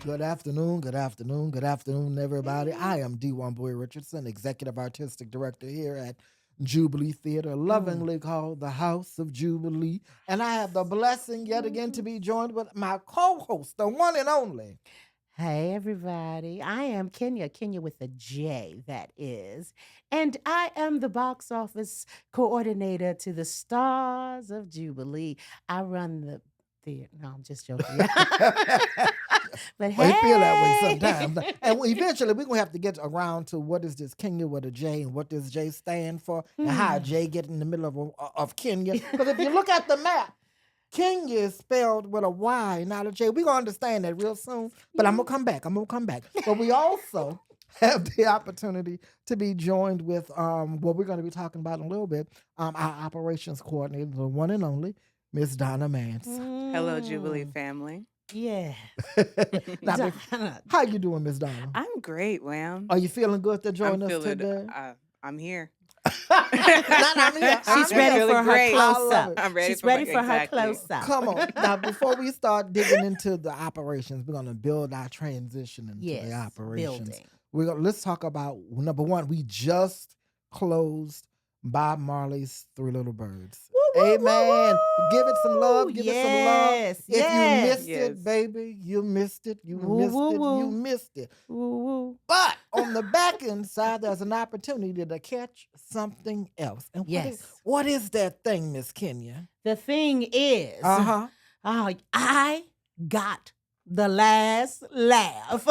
Good afternoon, good afternoon, good afternoon, everybody. I am Wambui Richardson, Executive Artistic Director here at Jubilee Theatre, lovingly called the House of Jubilee. And I have the blessing yet again to be joined with my co-host, the one and only. Hey, everybody. I am Kenya with a J, that is. And I am the box office coordinator to the Stars of Jubilee. I run the theater. No, I'm just joking. But Well, you feel that way hey. sometimes. And eventually we're going to have to get around to what is this Kenya with a J and what does J stand for and how a J get in the middle of Kenya. Because if you look at the map, Kenya is spelled with a Y, not a J. We're going to understand that real soon. But I'm going to come back. But we also have the opportunity to be joined with what we're going to be talking about in a little bit, our operations coordinator, the one and only, Miss Donna Mance. Hello, Jubilee family. Yeah. Now, how you doing, Miss Donna? I'm great, Wham. Are you feeling good to join us today? I'm here. She's ready for her close-up. I'm ready. She's ready for her close-up. Come on. Now, before we start digging into the operations, we're going to build our transition into the operations. Let's talk about, number one, we just closed Bob Marley's Three Little Birds. Woo, woo, Amen. woo, woo. Give it some love. Give it some love. Yes. If you missed it, baby, you missed it. You missed it. Woo, woo. But on the back end side, there's an opportunity to catch something else. And what is that thing, Miss Kenya? The thing is, I got the last laugh.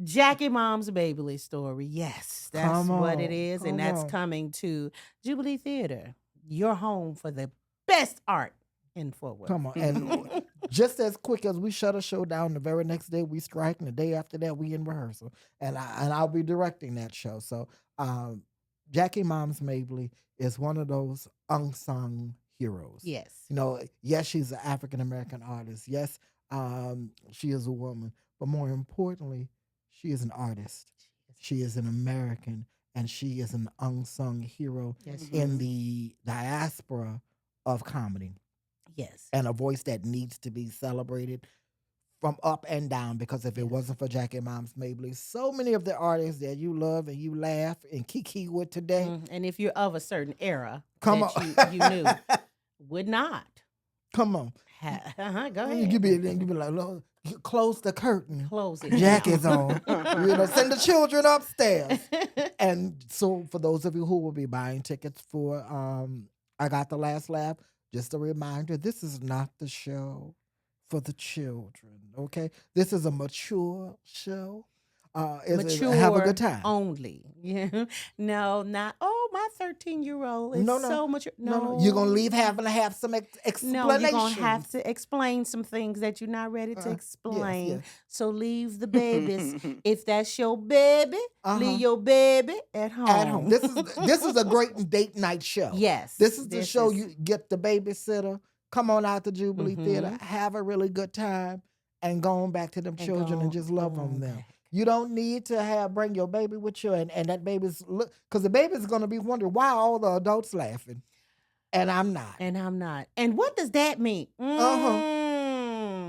Jackie Mom's Baby story. Yes, that's what it is. And that's coming to Jubilee Theatre, your home for the best art in Fort Worth. Come on. And just as quick as we shut a show down, the very next day we strike, and the day after that we in rehearsal. And I'll be directing that show. So Jackie Mom's Mabley is one of those unsung heroes. Yes. You know, yes, she's an African-American artist. Yes, she is a woman. But more importantly, she is an artist. She is an American, and she is an unsung hero in the diaspora of comedy. Yes. And a voice that needs to be celebrated from up and down, because if it wasn't for Jackie Mom's Mabley, so many of the artists that you love and you laugh and kiki with today. And if you're of a certain era you knew, would not. Come on. Go ahead. You be like, Lord, close the curtain. Close it. Jacket's on. Send the children upstairs. And so for those of you who will be buying tickets for I Got the Last Laugh, just a reminder, this is not the show for the children, okay? This is a mature show. Mature have a good time. Only. Yeah. No, not, my 13-year-old is so mature. No. You're going to leave having to have some explanations. No, you're going to have to explain some things that you're not ready to explain. Yes. So leave the babies. If that's your baby, leave your baby at home. At home. This is a great date night show. Yes. This is the show you get the babysitter, come on out to Jubilee Theatre, have a really good time, and go on back to them children and just love on them. You don't need to bring your baby with you, and that baby's because the baby's going to be wondering why all the adults laughing, and I'm not. And what does that mean?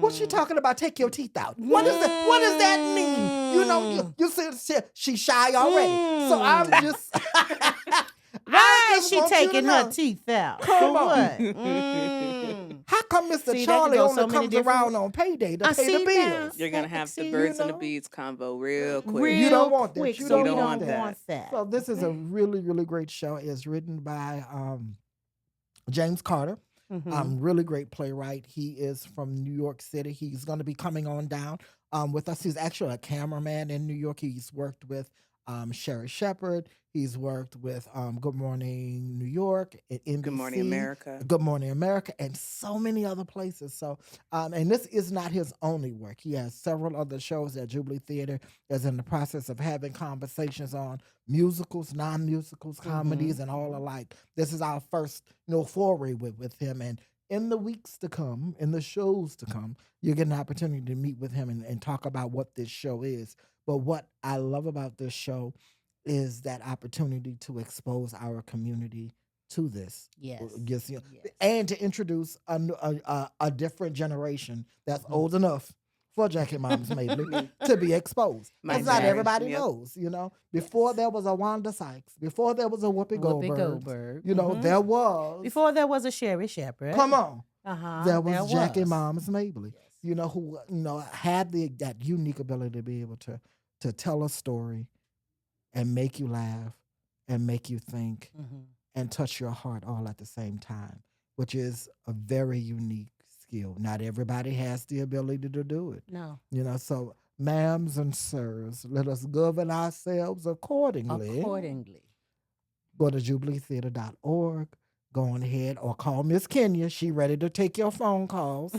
What's she talking about? Take your teeth out. What does that mean? You know, you see, she's shy already. So I'm just. Why is she taking her teeth out? Come on. What? How come Mr. Charlie only comes around on payday to pay the bills? You're going to have the birds and the bees combo real quick. You don't want that. You don't want that. So this is a really, really great show. It's written by James Carter. Really great playwright. He is from New York City. He's going to be coming on down with us. He's actually a cameraman in New York. He's worked with Sherry Shepherd. He's worked with Good Morning New York, NBC, Good Morning America. Good Morning America, and so many other places. So, and this is not his only work. He has several other shows at Jubilee Theatre. Is in the process of having conversations on musicals, non-musicals, comedies, and all alike. This is our first, foray with him. And in the weeks to come, in the shows to come, you get an opportunity to meet with him and talk about what this show is. But what I love about this show is that opportunity to expose our community to this. Yes. And to introduce a different generation that's old enough for Jackie Moms Mabley to be exposed. My That's not generation, everybody yep. knows, you know. Before there was a Wanda Sykes, before there was a Whoopi Goldberg, you know, there was. Before there was a Sherry Shepherd. Come on. There was Jackie was. Moms Mabley, you know, who, you know, had that unique ability to be able to tell a story and make you laugh and make you think and touch your heart all at the same time, which is a very unique skill. Not everybody has the ability to do it. No. You know, so ma'ams and sirs, let us govern ourselves accordingly. Go to jubileetheater.org. Go on ahead or call Miss Kenya. She ready to take your phone calls.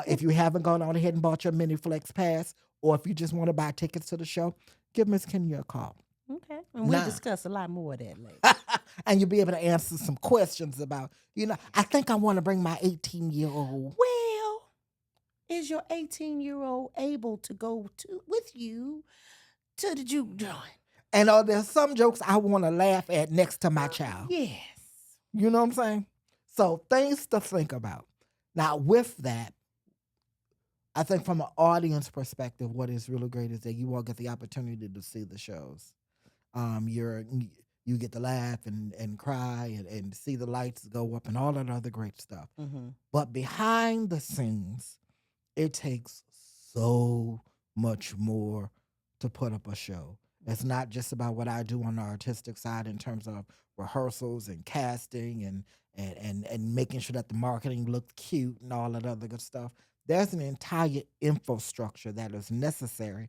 If you haven't gone on ahead and bought your mini flex pass, or if you just want to buy tickets to the show, give Miss Kenya a call. Okay. And we'll discuss a lot more of that later. And you'll be able to answer some questions about, you know, I think I want to bring my 18-year-old. Well, is your 18-year-old able to go with you to the juke joint? And there's some jokes I want to laugh at next to my child. Yes. You know what I'm saying? So things to think about. Now, with that, I think from an audience perspective, what is really great is that you all get the opportunity to see the shows. You get to laugh and cry and see the lights go up and all that other great stuff. But behind the scenes, it takes so much more to put up a show. It's not just about what I do on the artistic side in terms of rehearsals and casting and making sure that the marketing looks cute and all that other good stuff. There's an entire infrastructure that is necessary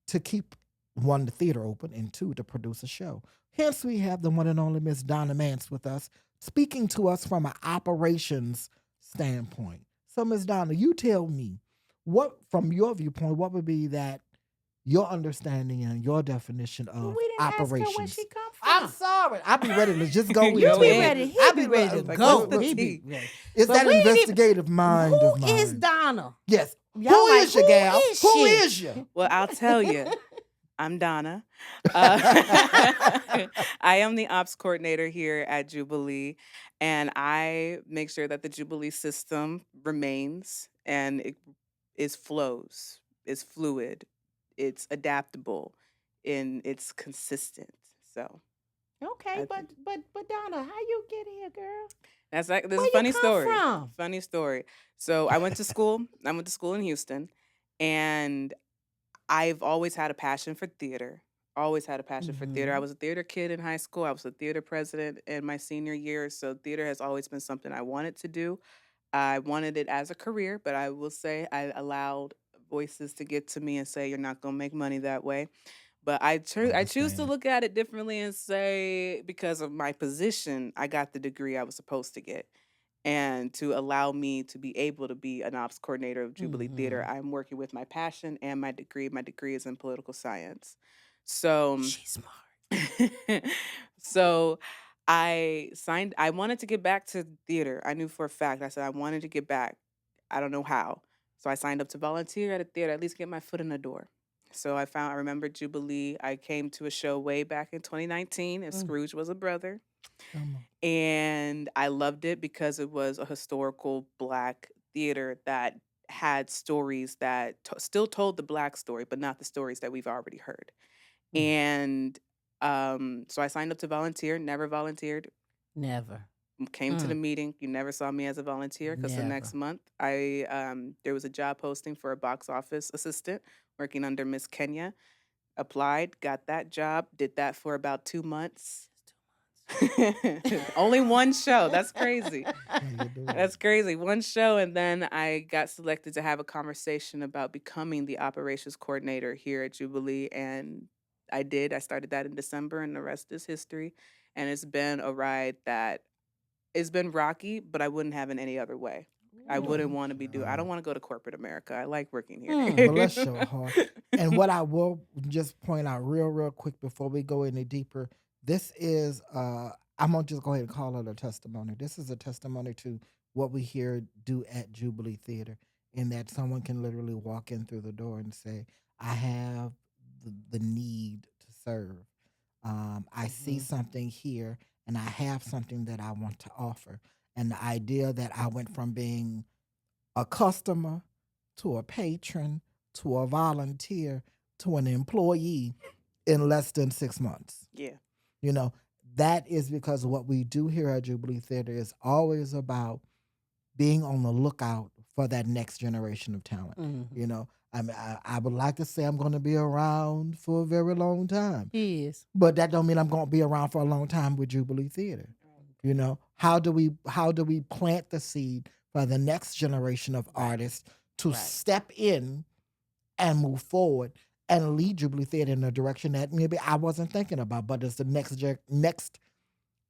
to keep, one, the theater open, and two, to produce a show. Hence, we have the one and only Miss Donna Mance with us, speaking to us from an operations standpoint. So, Miss Donna, you tell me, what, from your viewpoint, what would be that your understanding and your definition of we didn't operations? Ask her where she come from. I'm sorry. I'll be ready to just go into You be it. ready. He I'll be ready to like, go. what's the He tea? be ready. It's But that we didn't investigative mind of mine. Who is Donna? Yes. Y'all Who like, is your who gal? is Who she? is you? Well, I'll tell you. I'm Donna. I am the ops coordinator here at Jubilee, and I make sure that the Jubilee system remains and it flows, is fluid, it's adaptable, and it's consistent. So Okay, but Donna, how you get here, girl? that's like this Where is a funny you come story. from? Funny story. So I went to school. I went to school in Houston, and I've always had a passion for theater. Always had a passion for theater. I was a theater kid in high school. I was a theater president in my senior year. So theater has always been something I wanted to do. I wanted it as a career, but I will say I allowed voices to get to me and say, you're not going to make money that way. But I choose to Understand. look at it differently and say, because of my position, I got the degree I was supposed to get. And to allow me to be able to be an ops coordinator of Jubilee Theater, I'm working with my passion and my degree. My degree is in political science. So, She's smart. so I wanted to get back to theater. I knew for a fact. I said I wanted to get back. I don't know how. So I signed up to volunteer at a theater, at least get my foot in the door. So I remember Jubilee. I came to a show way back in 2019, and Scrooge was a brother. And I loved it because it was a historical Black theater that had stories that still told the Black story, but not the stories that we've already heard. And so I signed up to volunteer, never volunteered. Never. Came to the meeting. You never saw me as a volunteer because the next month there was a job posting for a box office assistant working under Miss Kenya. Applied, got that job, did that for about 2 months. Only one show. That's crazy. That's crazy. One show, and then I got selected to have a conversation about becoming the operations coordinator here at Jubilee, and I did. I started that in December, and the rest is history. And it's been a ride that it's been rocky, but I wouldn't have it any other way. I wouldn't want to be doing. I don't want to go to corporate America. I like working here. Bless your heart. And what I will just point out real quick before we go any deeper, this is I'm gonna just go ahead and call it a testimony. This is a testimony to what we here do at Jubilee Theater, in that someone can literally walk in through the door and say, I have the need to serve. I see something here, and I have something that I want to offer. And the idea that I went from being a customer to a patron to a volunteer to an employee in less than 6 months. Yeah. You know, that is because what we do here at Jubilee Theatre is always about being on the lookout for that next generation of talent. Mm-hmm. You know, I would like to say I'm going to be around for a very long time. He is. But that don't mean I'm going to be around for a long time with Jubilee Theatre. You know, how do we plant the seed for the next generation of artists to step in and move forward and lead Jubilee Theatre in a direction that maybe I wasn't thinking about, but it's the next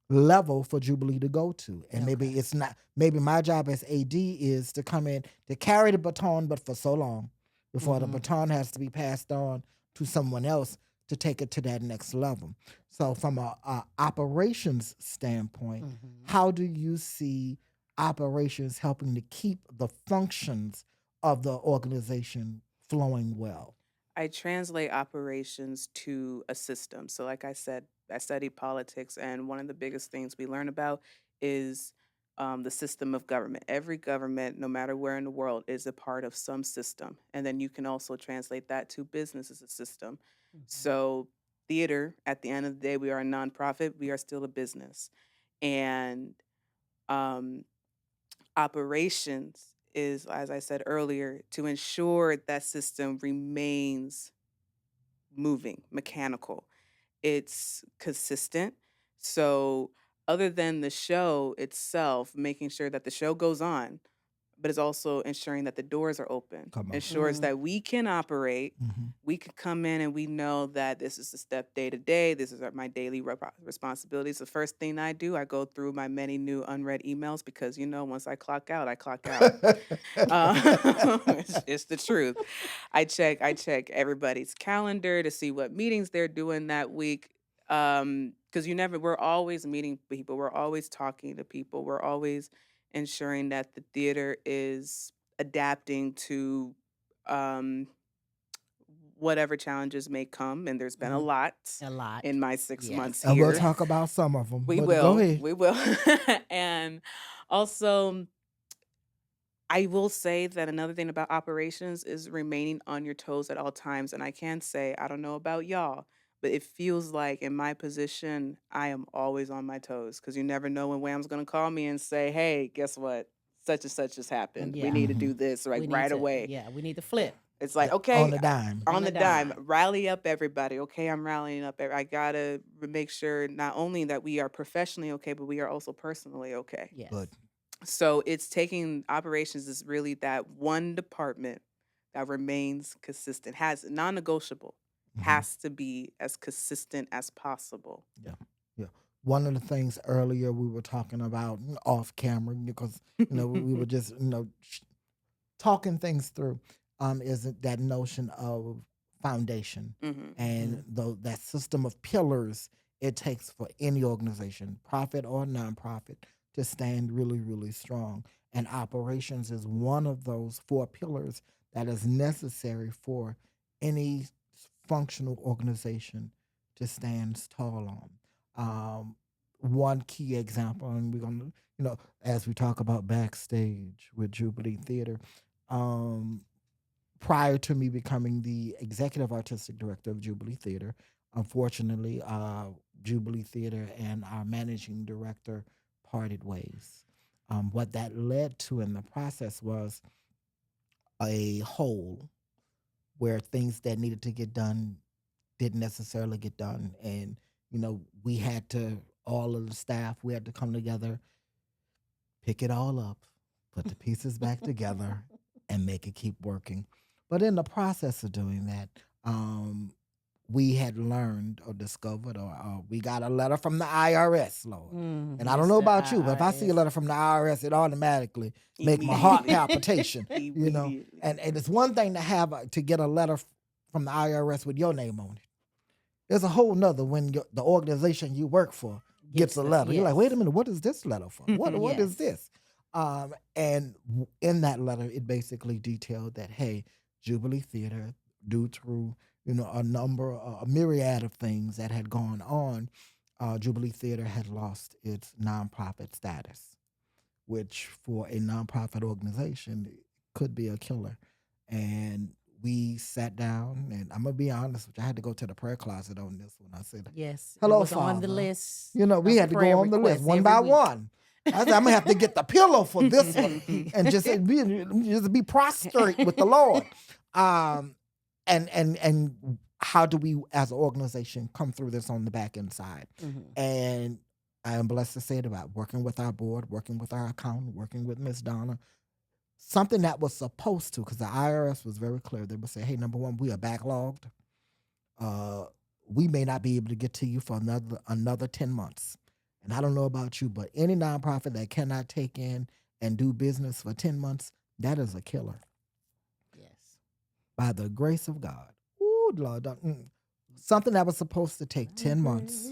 level for Jubilee to go to. And maybe it's not, maybe my job as AD is to come in to carry the baton, but for so long before the baton has to be passed on to someone else to take it to that next level. So from a operations standpoint, how do you see operations helping to keep the functions of the organization flowing well? I translate operations to a system. So, like I said, I studied politics, and one of the biggest things we learn about is the system of government. Every government, no matter where in the world, is a part of some system. And then you can also translate that to business as a system. So, theater, at the end of the day, we are a nonprofit, we are still a business. And operations is, as I said earlier, to ensure that system remains moving, mechanical. It's consistent. So, other than the show itself, making sure that the show goes on, but it's also ensuring that the doors are open, ensures that we can operate. We can come in and we know that this is the step day to day. This is my daily responsibilities. The first thing I do, I go through my many new unread emails because, you know, once I clock out, I clock out. It's the truth. I check everybody's calendar to see what meetings they're doing that week. Because we're always meeting people. We're always talking to people. We're always ensuring that the theater is adapting to whatever challenges may come. And there's been a lot in my 6 months here. And we'll talk about some of them. We but will. Go ahead. We will. And also, I will say that another thing about operations is remaining on your toes at all times. And I can say, I don't know about y'all, but it feels like in my position, I am always on my toes because you never know when Wham's going to call me and say, hey, guess what? Such and such has happened. We need to do this right away. Yeah, we need to flip. It's like, okay. On the dime. On the dime. Rally up everybody. Okay, I'm rallying up. I got to make sure not only that we are professionally okay, but we are also personally okay. Yes. Good. So it's taking operations is really that one department that remains consistent, has non-negotiable, has to be as consistent as possible. Yeah. One of the things earlier we were talking about off camera because we were just talking things through is that notion of foundation and that system of pillars it takes for any organization, profit or nonprofit, to stand really, really strong. And operations is one of those 4 pillars that is necessary for any functional organization to stand tall on. One key example, and we're going to, as we talk about Backstage with Jubilee Theatre, prior to me becoming the executive artistic director of Jubilee Theatre, unfortunately, Jubilee Theatre and our managing director parted ways. What that led to in the process was a hole where things that needed to get done didn't necessarily get done. And, we had to, all of the staff, we had to come together, pick it all up, put the pieces back together, and make it keep working. But in the process of doing that, we had learned or discovered or we got a letter from the IRS, Lord. And I don't know about you, but if I see a letter from the IRS, it automatically make my heart palpitation, And it's one thing to get a letter from the IRS with your name on it. There's a whole nother when the organization you work for gets a letter. You're like, wait a minute, what is this letter for? What is this? And in that letter, it basically detailed that, hey, Jubilee Theatre, due to a myriad of things that had gone on, Jubilee Theatre had lost its nonprofit status, which for a nonprofit organization could be a killer. and we sat down, and I'm gonna be honest with you, I had to go to the prayer closet on this one. I said, Yes, it "Hello, was on the Father." list We of had to prayer go on the list requests one every by week. one. I said, I'm gonna have to get the pillow for this one and just be prostrate with the Lord. Um, and how do we, as an organization, come through this on the back end side? Mhm. And I am blessed to say it about working with our board, working with our accountant, working with Miss Donna. Something that was supposed to, because the IRS was very clear. They would say, "Hey, number one, we are backlogged. Uh, we may not be able to get to you for another 10 months." And I don't know about you, but any nonprofit that cannot take in and do business for 10 months, that is a killer. Yes. By the grace of God. Ooh, Lord. Something that was supposed to take 10 months.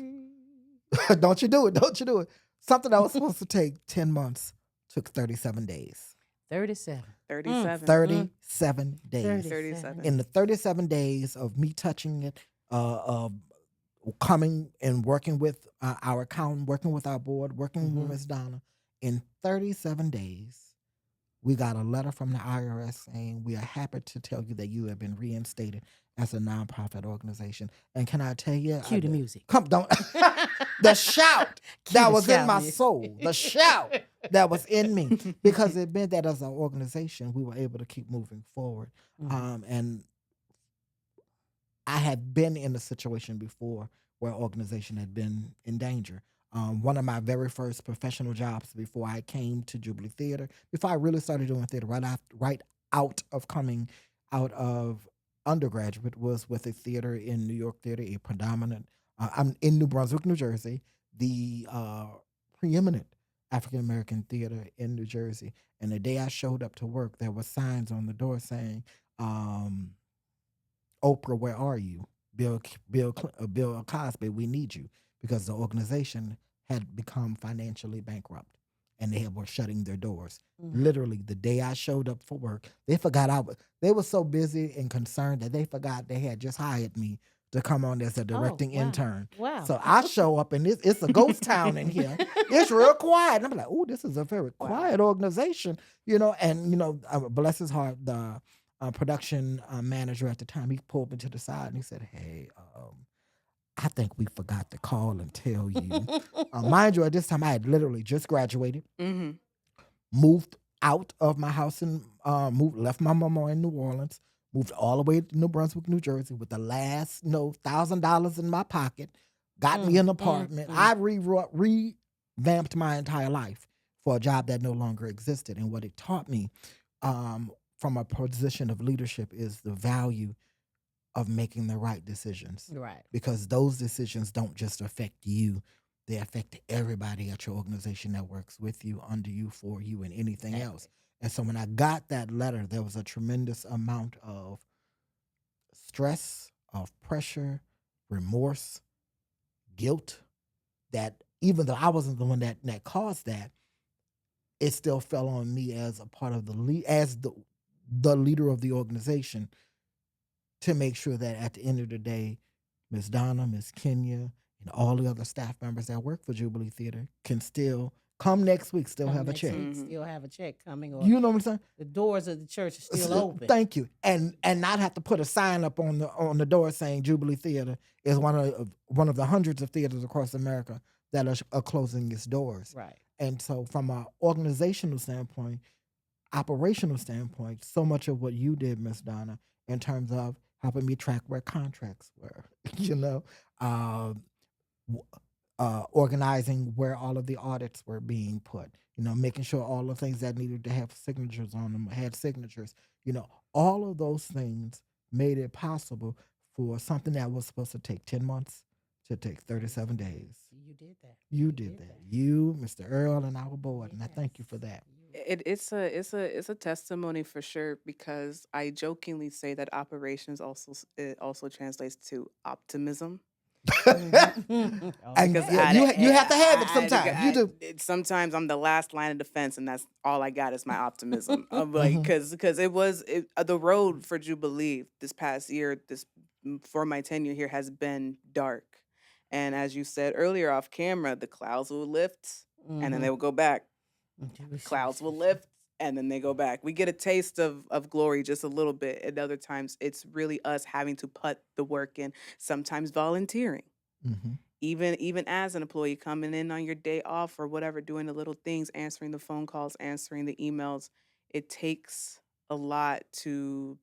Don't you do it. Don't you do it. Something that was supposed to take 10 months took 37 days. 37. 37. 37 days. 37. In the 37 days of me touching it, of coming and working with our accountant, working with our board, working with Ms. Donna, in 37 days, we got a letter from the IRS saying, "We are happy to tell you that you have been reinstated as a nonprofit organization." And can I tell you, Cue the music. don't the shout Cue that the was in shout my music. soul, the shout that was in me, because it meant that as an organization, we were able to keep moving forward. And I had been in a situation before where an organization had been in danger. One of my very first professional jobs before I came to Jubilee Theater, before I really started doing theater, right out of coming out of undergraduate, was with a theater in New York Theater, a predominant. I'm in New Brunswick, New Jersey, the preeminent African American theater in New Jersey. And the day I showed up to work, there were signs on the door saying, "Oprah, where are you? Bill Cosby, we need you," because the organization had become financially bankrupt and were shutting their doors. Literally, the day I showed up for work, they forgot they were so busy and concerned that they forgot they had just hired me to come on as a directing intern. Wow. So I show up, and it's a ghost town in here. It's real quiet. And I'm like, "Oh, this is a very quiet organization," and bless his heart, the production manager at the time, he pulled me to the side and he said, "Hey, I think we forgot to call and tell you." Mind you, at this time, I had literally just graduated, moved out of my house and left my mama in New Orleans, moved all the way to New Brunswick, New Jersey, with the last $1,000 in my pocket, got me an apartment. I revamped my entire life for a job that no longer existed. And what it taught me, from a position of leadership, is the value of making the right decisions. Right. Because those decisions don't just affect you, they affect everybody at your organization that works with you, under you, for you, and anything else. And so when I got that letter, there was a tremendous amount of stress, of pressure, remorse, guilt, that even though I wasn't the one that caused that, it still fell on me as a part of the leader of the organization, to make sure that at the end of the day, Miss Donna, Miss Kenya, and all the other staff members that work for Jubilee Theater can still come next week, still have a check. Still have a check coming. Or You know what I'm saying? the doors of the church are still open. Thank you. And not have to put a sign up on the door saying Jubilee Theater is one of the hundreds of theaters across America that are closing its doors. Right. And so from an organizational standpoint, operational standpoint, so much of what you did, Miss Donna, in terms of helping me track where contracts were, organizing where all of the audits were being put, making sure all the things that needed to have signatures on them had signatures, all of those things made it possible for something that was supposed to take 10 months to take 37 days. You did that. You did that. You, Mr. Earl, and our board, and I thank you for that. It's a testimony for sure, because I jokingly say that operations also translates to optimism. And Because you have to have it sometimes. You do. Sometimes I'm the last line of defense, and that's all I got is my optimism. I'm like, because the road for Jubilee this past year, for my tenure here, has been dark. And as you said earlier off camera, the clouds will lift and then they will go back. Clouds will lift and then they go back. We get a taste of glory just a little bit. And other times it's really us having to put the work in, sometimes volunteering. Mm-hmm. Even as an employee coming in on your day off or whatever, doing the little things, answering the phone calls, answering the emails. It takes a lot to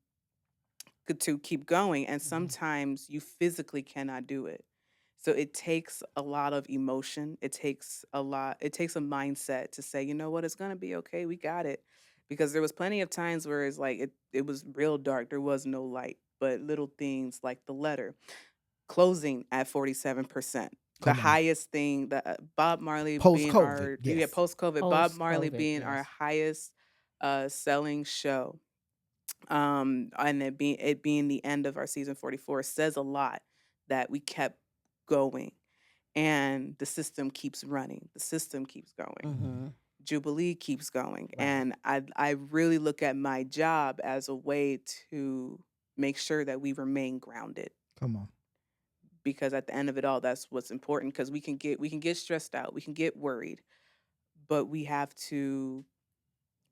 keep going, and sometimes you physically cannot do it. So it takes a lot of emotion. It takes a mindset to say, you know what, it's gonna be okay. We got it. Because there was plenty of times where it's like it was real dark. There was no light. But little things like the letter closing at 47%. The Come on. highest thing that Bob Marley being Post-COVID, yes. post COVID, Bob Marley Post-COVID, being our yes. highest selling show. And it being the end of our season 44 says a lot that we kept going, and the system keeps running. The system keeps going. Mm-hmm. Jubilee keeps going. Right. And I really look at my job as a way to make sure that we remain grounded, Come on. because at the end of it all, that's what's important, because we can get stressed out, we can get worried, but we have to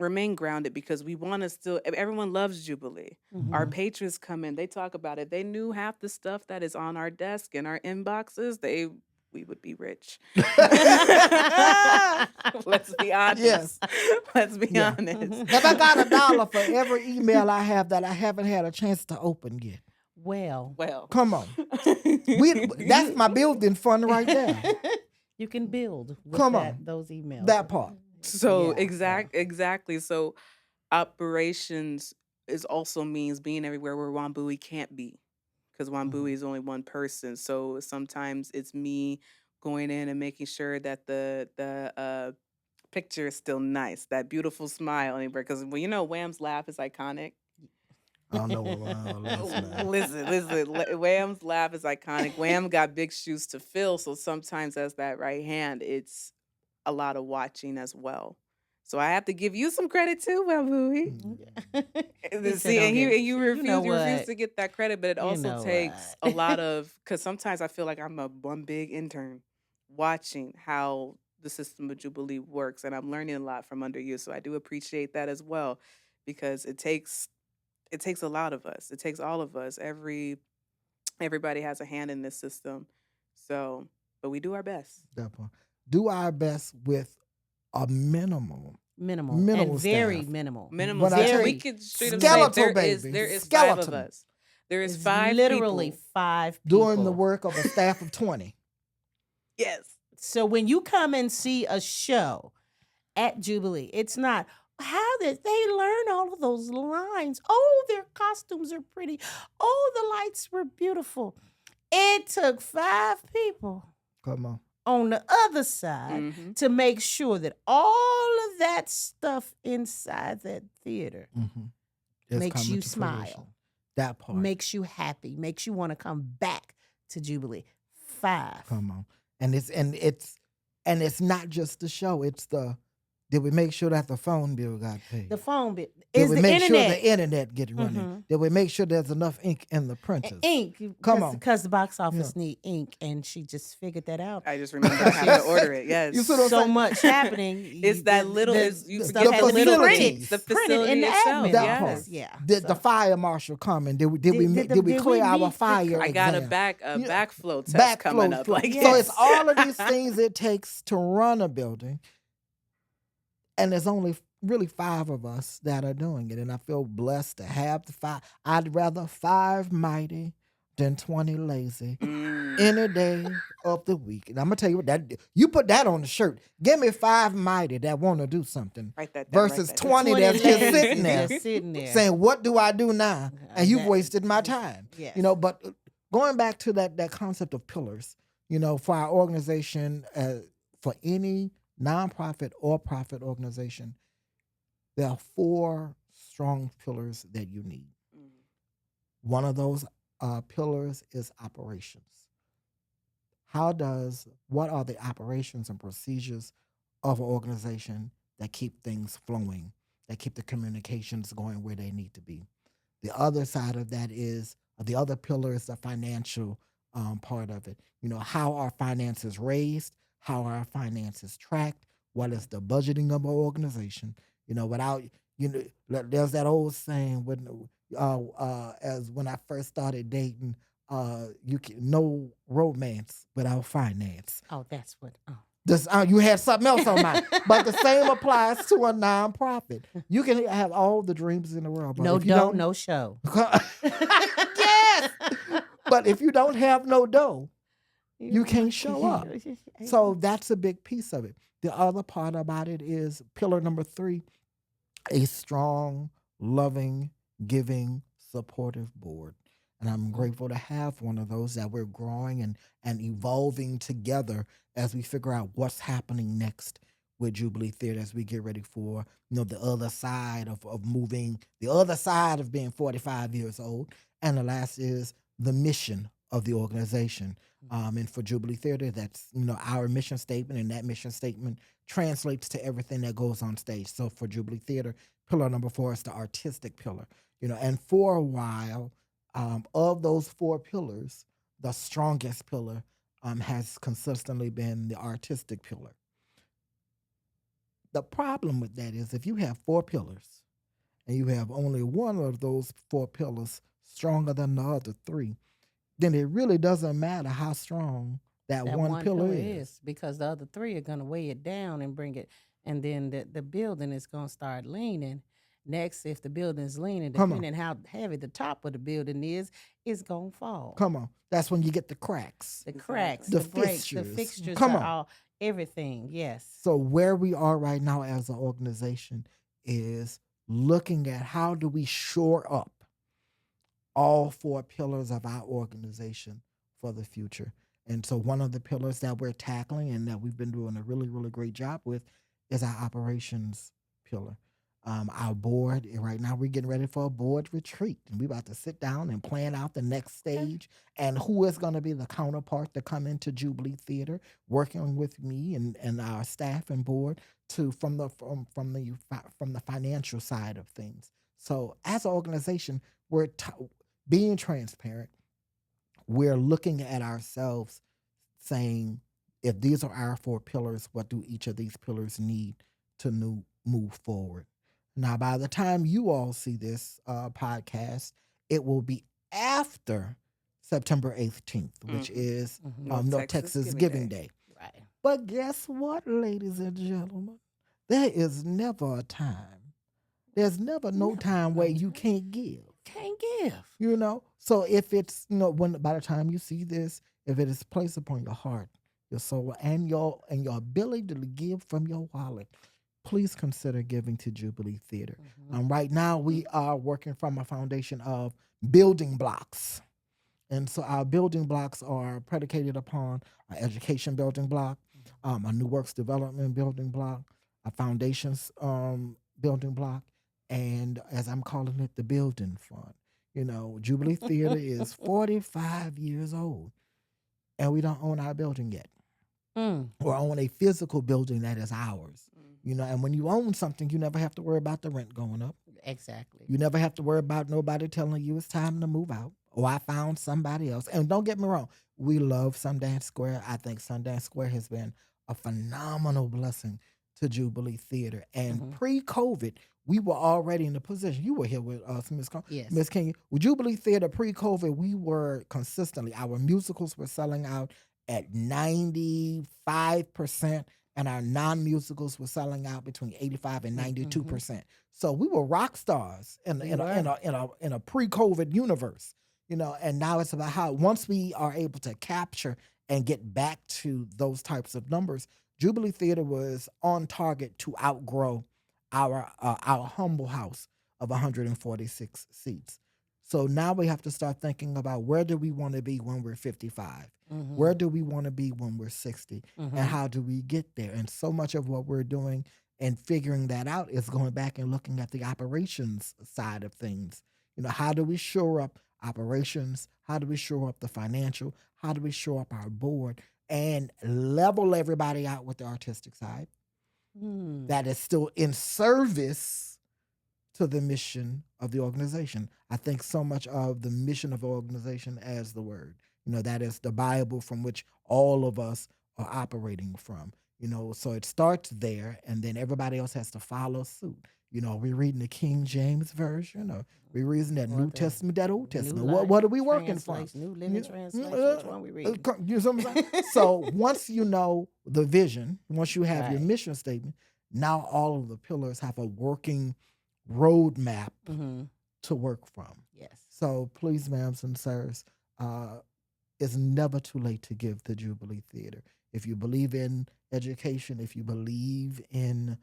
remain grounded, because we want to still, everyone loves Jubilee. Our Mhm. patrons come in, they talk about it. They knew half the stuff that is on our desk and our inboxes, we would be rich. Let's be honest. Yes. Let's be Yeah. honest. Have I got $1 for every email I have that I haven't had a chance to open yet? Well, Come on. That's my building fund right there. you can build with Come on. those emails. That part. So Yeah, exactly. So operations is also means being everywhere where Wambui can't be, because Wambui is only one person. So sometimes it's me going in and making sure that the picture is still nice, that beautiful smile anywhere. Because Wham's laugh is iconic. I don't know what Listen. Wham's laugh is iconic. Wham got big shoes to fill. So sometimes as that right hand, it's a lot of watching as well. So I have to give you some credit too, Wambui. See, and you refuse to get that credit, but it also takes a lot of, because sometimes I feel like I'm one big intern watching how the system of Jubilee works, and I'm learning a lot from under you. So I do appreciate that as well, because it takes a lot of us. It takes all of us. Everybody has a hand in this system. So, but we do our best. That part. Do our best with a minimal and very staff. minimal. Minimal. When I tell We you, could straight up skeletal, say baby. there is 5 Skeleton. of us. There is It's 5 literally people. 5 people doing the work of a staff of 20. Yes. So when you come and see a show at Jubilee, it's not, how did they learn all of those lines? Oh, their costumes are pretty. Oh, the lights were beautiful. It took 5 people Come on the other side Mm-hmm. to make sure that all of that stuff inside that theater Mm-hmm. makes you smile, That part. makes you happy, makes you want to come back to Jubilee. 5. Come on. And it's not just the show. It's did we make sure that the phone bill got paid? The phone bill Did is we the make internet. sure the internet get running? Mhm. Did we make sure there's enough ink in the printers? Ink. Come on. Because the box office need ink, and she just figured that out. I just remember I had to order it. Yes. You see what I'm So saying? much happening. It's that little. You the forget the little facilities. things. The Printed facility in the itself. admin That office. part. Yeah. Did the fire marshal come and did we clear our meet the fire? I got a exam? backflow test coming up. Like, So it's all of these things it takes to run a building, and there's only really 5 of us that are doing it, and I feel blessed to have the 5. I'd rather 5 mighty than 20 lazy any day of the week. And I'm gonna tell you what, that you put that on the shirt. Give me 5 mighty that want to do something Write that down, versus write that down. 20 that's just lazy sitting there just sitting there. saying, "What do I do now?" And you've That- wasted my time. Yes. But going back to that concept of pillars, for our organization, for any nonprofit or profit organization, there are 4 strong pillars that you need. One of those pillars is operations. What are the operations and procedures of an organization that keep things flowing, that keep the communications going where they need to be? The other side of that is, the other pillar is the financial part of it. How are finances raised? How are our finances tracked? What is the budgeting of our organization? Without there's that old saying as when I first started dating, you can no romance without finance. Oh, that's what. Oh. You had something else on mind, but the same applies to a nonprofit. You can have all the dreams in the world, but no if you dough, no show. Yes, but if you don't have no dough, you can't show up. So that's a big piece of it. The other part about it is pillar number 3, a strong, loving, giving, supportive board. And I'm grateful to have one of those that we're growing and evolving together as we figure out what's happening next with Jubilee Theatre as we get ready for, the other side of moving, the other side of being 45 years old. And the last is the mission of the organization. And for Jubilee Theatre, that's, our mission statement, and that mission statement translates to everything that goes on stage. So for Jubilee Theatre, pillar number 4 is the artistic pillar. And for a while, of those 4 pillars, the strongest pillar has consistently been the artistic pillar. The problem with that is if you have 4 pillars and you have only one of those 4 pillars stronger than the other 3, then it really doesn't matter how strong that one pillar is, because the other 3 are going to weigh it down and bring it, and then the building is going to start leaning. Next, if the building's leaning, depending how heavy the top of the building is, it's going to fall. Come on. That's when you get the cracks. The cracks, the breaks, fixtures. the fixtures Come are on. all, everything, yes. So where we are right now as an organization is looking at how do we shore up all 4 pillars of our organization for the future. And so one of the pillars that we're tackling and that we've been doing a really, really great job with is our operations pillar. Our board, right now we're getting ready for a board retreat, and we're about to sit down and plan out the next stage and who is going to be the counterpart to come into Jubilee Theatre, working with me and our staff and board from the financial side of things. So as an organization, we're being transparent. We're looking at ourselves saying, if these are our 4 pillars, what do each of these pillars need to move forward? Now, by the time you all see this podcast, it will be after September 18th, which is North Texas Giving Day. Right. But guess what, ladies and gentlemen? There is never a time. There's never no time where you can't give. Can't give. So if it's, by the time you see this, if it is placed upon your heart, your soul, and your ability to give from your wallet, please consider giving to Jubilee Theatre. Right now, we are working from a foundation of building blocks. And so our building blocks are predicated upon our education building block, a new works development building block, a foundations building block, and as I'm calling it, the building fund. Jubilee Theatre is 45 years old, and we don't own our building yet. Or own a physical building that is ours. And when you own something, you never have to worry about the rent going up. Exactly. You never have to worry about nobody telling you it's time to move out. Or I found somebody else. And don't get me wrong, we love Sundance Square. I think Sundance Square has been a phenomenal blessing to Jubilee Theatre. And pre-COVID, we were already in the position. You were here with us, Ms. Yes. Ms. Kenya. With Jubilee Theatre pre-COVID, we were consistently, our musicals were selling out at 95%, and our non-musicals were selling out between 85 and 92%. So we were rock stars in a pre-COVID universe, and now it's about how once we are able to capture and get back to those types of numbers, Jubilee Theatre was on target to outgrow our humble house of 146 seats. So now we have to start thinking about where do we want to be when we're 55? Where do we want to be when we're 60? And how do we get there? And so much of what we're doing and figuring that out is going back and looking at the operations side of things. How do we shore up operations? How do we shore up the financial? How do we shore up our board and level everybody out with the artistic side that is still in service to the mission of the organization? I think so much of the mission of the organization as the word, that is the Bible from which all of us are operating from, so it starts there and then everybody else has to follow suit. we're reading the King James Version, or we're reading that Or New the Testament, that Old New Testament. Life What are we working from? Translation, New Living Yeah, Translation. Which one we reading? You know what I'm saying? So once you know the vision, once you have your Right. mission statement, now all of the pillars have a working roadmap to work from. Yes. So please, ma'ams and sirs, it's never too late to give the Jubilee Theater. If you believe in education, if you believe in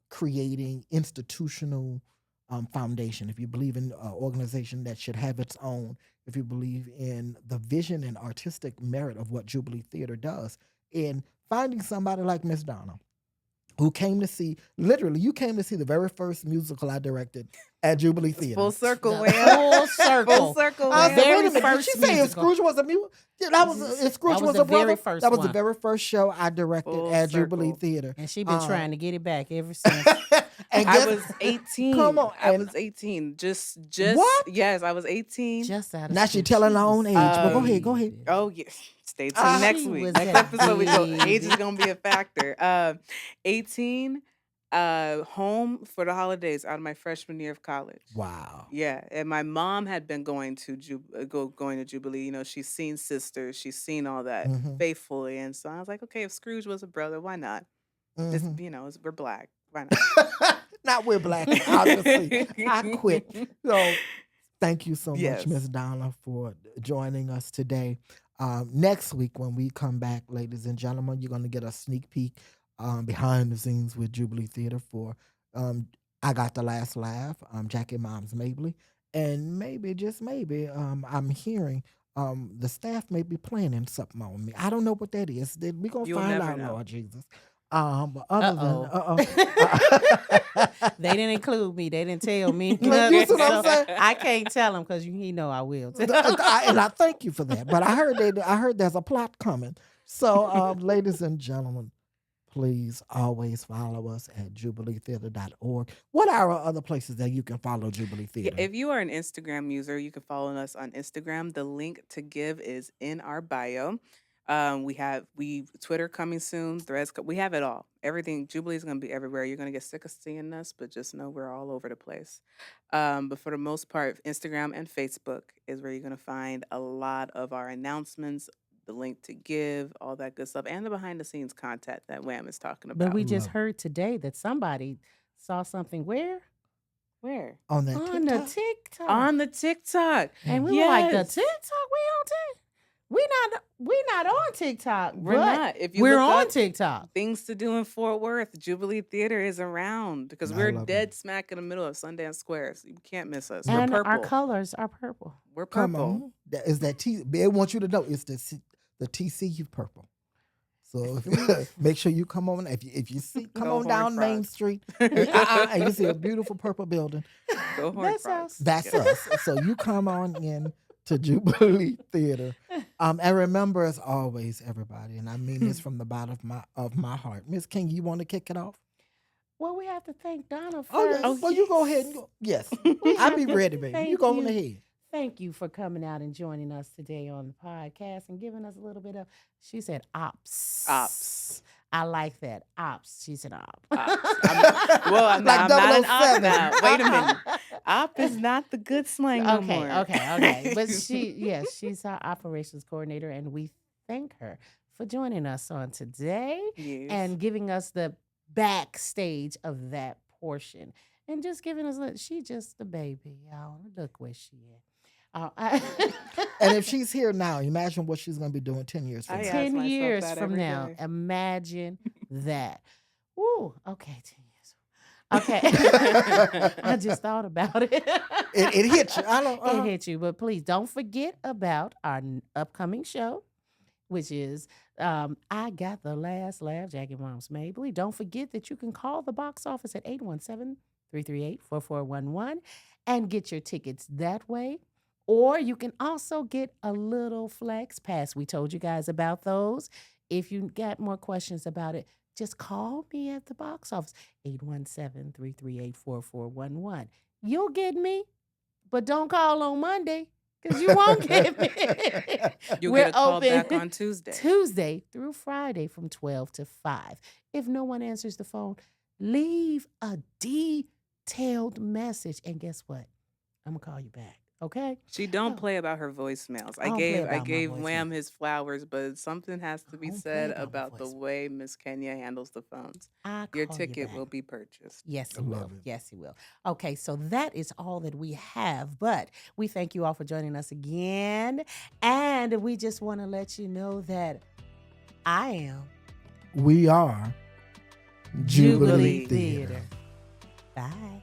creating institutional foundation, if you believe in an organization that should have its own, if you believe in the vision and artistic merit of what Jubilee Theater does, in finding somebody like Miss Donna, who came to see, literally, you came to see the very first musical I directed at Jubilee Theater. Full circle, The full circle. Full circle. I Wham. said, wait a Very minute, did first she say if musical. Scrooge was a musical? Yeah, that was if Scrooge That was was the a brother. very first That was the one. very first show I directed Full at Jubilee circle. Theater. And she been trying to get it back ever since. And I guess- was 18. Come on, I and- was 18. Just What? Yes, I was 18. Just out of Now she school. telling her own age, but go Um, ahead, go ahead. Oh yeah. Stay tuned next She week. was Next a episode we go. Age is baby. gonna be a factor. 18, home for the holidays out of my freshman year of college. Wow. Yeah, and my mom had been going to going to Jubilee. She's seen Sisters, she's seen all that Mhm. faithfully, and so I was like, okay, if Scrooge was a brother, why not? This, Mhm. we're black, why not? Not we're black, obviously. I quit. So thank you so Yes. much, Miss Donna, for joining us today. Next week, when we come back, ladies and gentlemen, you're going to get a sneak peek behind the scenes with Jubilee Theater for I Got the Last Laugh, Jackie Moms Mabley. And maybe, just maybe, I'm hearing the staff may be planning something on me. I don't know what that is. We're going to You'll find never out, know. Lord Jesus. But other They didn't include me. They didn't tell me. You see what I'm So saying? I can't tell them because he know I will. and I thank you for that. But I heard there's a plot coming. So, ladies and gentlemen, please always follow us at jubileetheater.org. What are our other places that you can follow Jubilee Yeah, Theater? if you are an Instagram user, you can follow us on Instagram. The link to give is in our bio. We Twitter coming soon, Threads. We have it all. Everything. Jubilee is going to be everywhere. You're going to get sick of seeing us, but just know we're all over the place. But for the most part, Instagram and Facebook is where you're going to find a lot of our announcements, the link to give, all that good stuff, and the behind the scenes content that Wham is talking about. But we just Love. heard today that somebody saw something where? Where? On that On the TikTok? TikTok. On the TikTok. And we were like, the Yes. TikTok? We not on TikTok. We're but not. If you we're look on up TikTok. things to do in Fort Worth, Jubilee Theater is around because I we're love dead it. smack in the middle of Sundance Square. So you can't miss us. And We're purple. our colors are purple. We're Come purple. on. That is that T. They want you to know it's the TCU purple. So make sure you come on. If you see, come Go on down Horned Main Frogs. Street and you see a beautiful purple building. Go Horned That's Frogs. us. That's Yeah. us. So you come on in to Jubilee Theater. And remember, as always, everybody, and I mean this from the bottom of my heart. Miss King, you want to kick it off? Well, we have to thank Donna first. Oh, yes. Well, you go ahead and go. Yes. I'll be ready, baby. Thank You go on you. ahead. Thank you for coming out and joining us today on the podcast and giving us a little bit of, she said, ops. Ops. I like that. Ops. She said op. I'm Like not an op 007. now. Wait a minute. Op is not the good slang no Okay, more. okay. But she's our operations coordinator, and we thank her for joining us on today Yes. and giving us the backstage of that portion. And just giving us, she just a baby, y'all. Look where she at. And if she's here now, imagine what she's going to be doing 10 years from I now. ask 10 myself years that from every now. day. Imagine that. Woo, okay, 10 years. Okay. I just thought about it. It hit you. I don't. It hit you. But please don't forget about our upcoming show, which is I Got the Last Laugh, Jackie Moms Mabley. Don't forget that you can call the box office at 817-338-4411 and get your tickets that way. Or you can also get a little flex pass. We told you guys about those. If you got more questions about it, just call me at the box office, 817-338-4411. You'll get me, but don't call on Monday because you won't get me. You'll We're get a call open back on Tuesday. Tuesday through Friday from 12 to 5. If no one answers the phone, leave a detailed message. And guess what? I'm going to call you back. Okay? She don't Oh, play about her voicemails. I don't play I about my gave voicemail. Wham his flowers, but something has to I be don't play said about my about the voicemail. way Miss Kenya handles the phones. I'll Your call you ticket back. will be purchased. Yes, I he will. love it. Yes, he will. Okay, so that is all that we have. But we thank you all for joining us again. And we just want to let you know that I am We are Jubilee Jubilee Theatre. Theatre. Bye.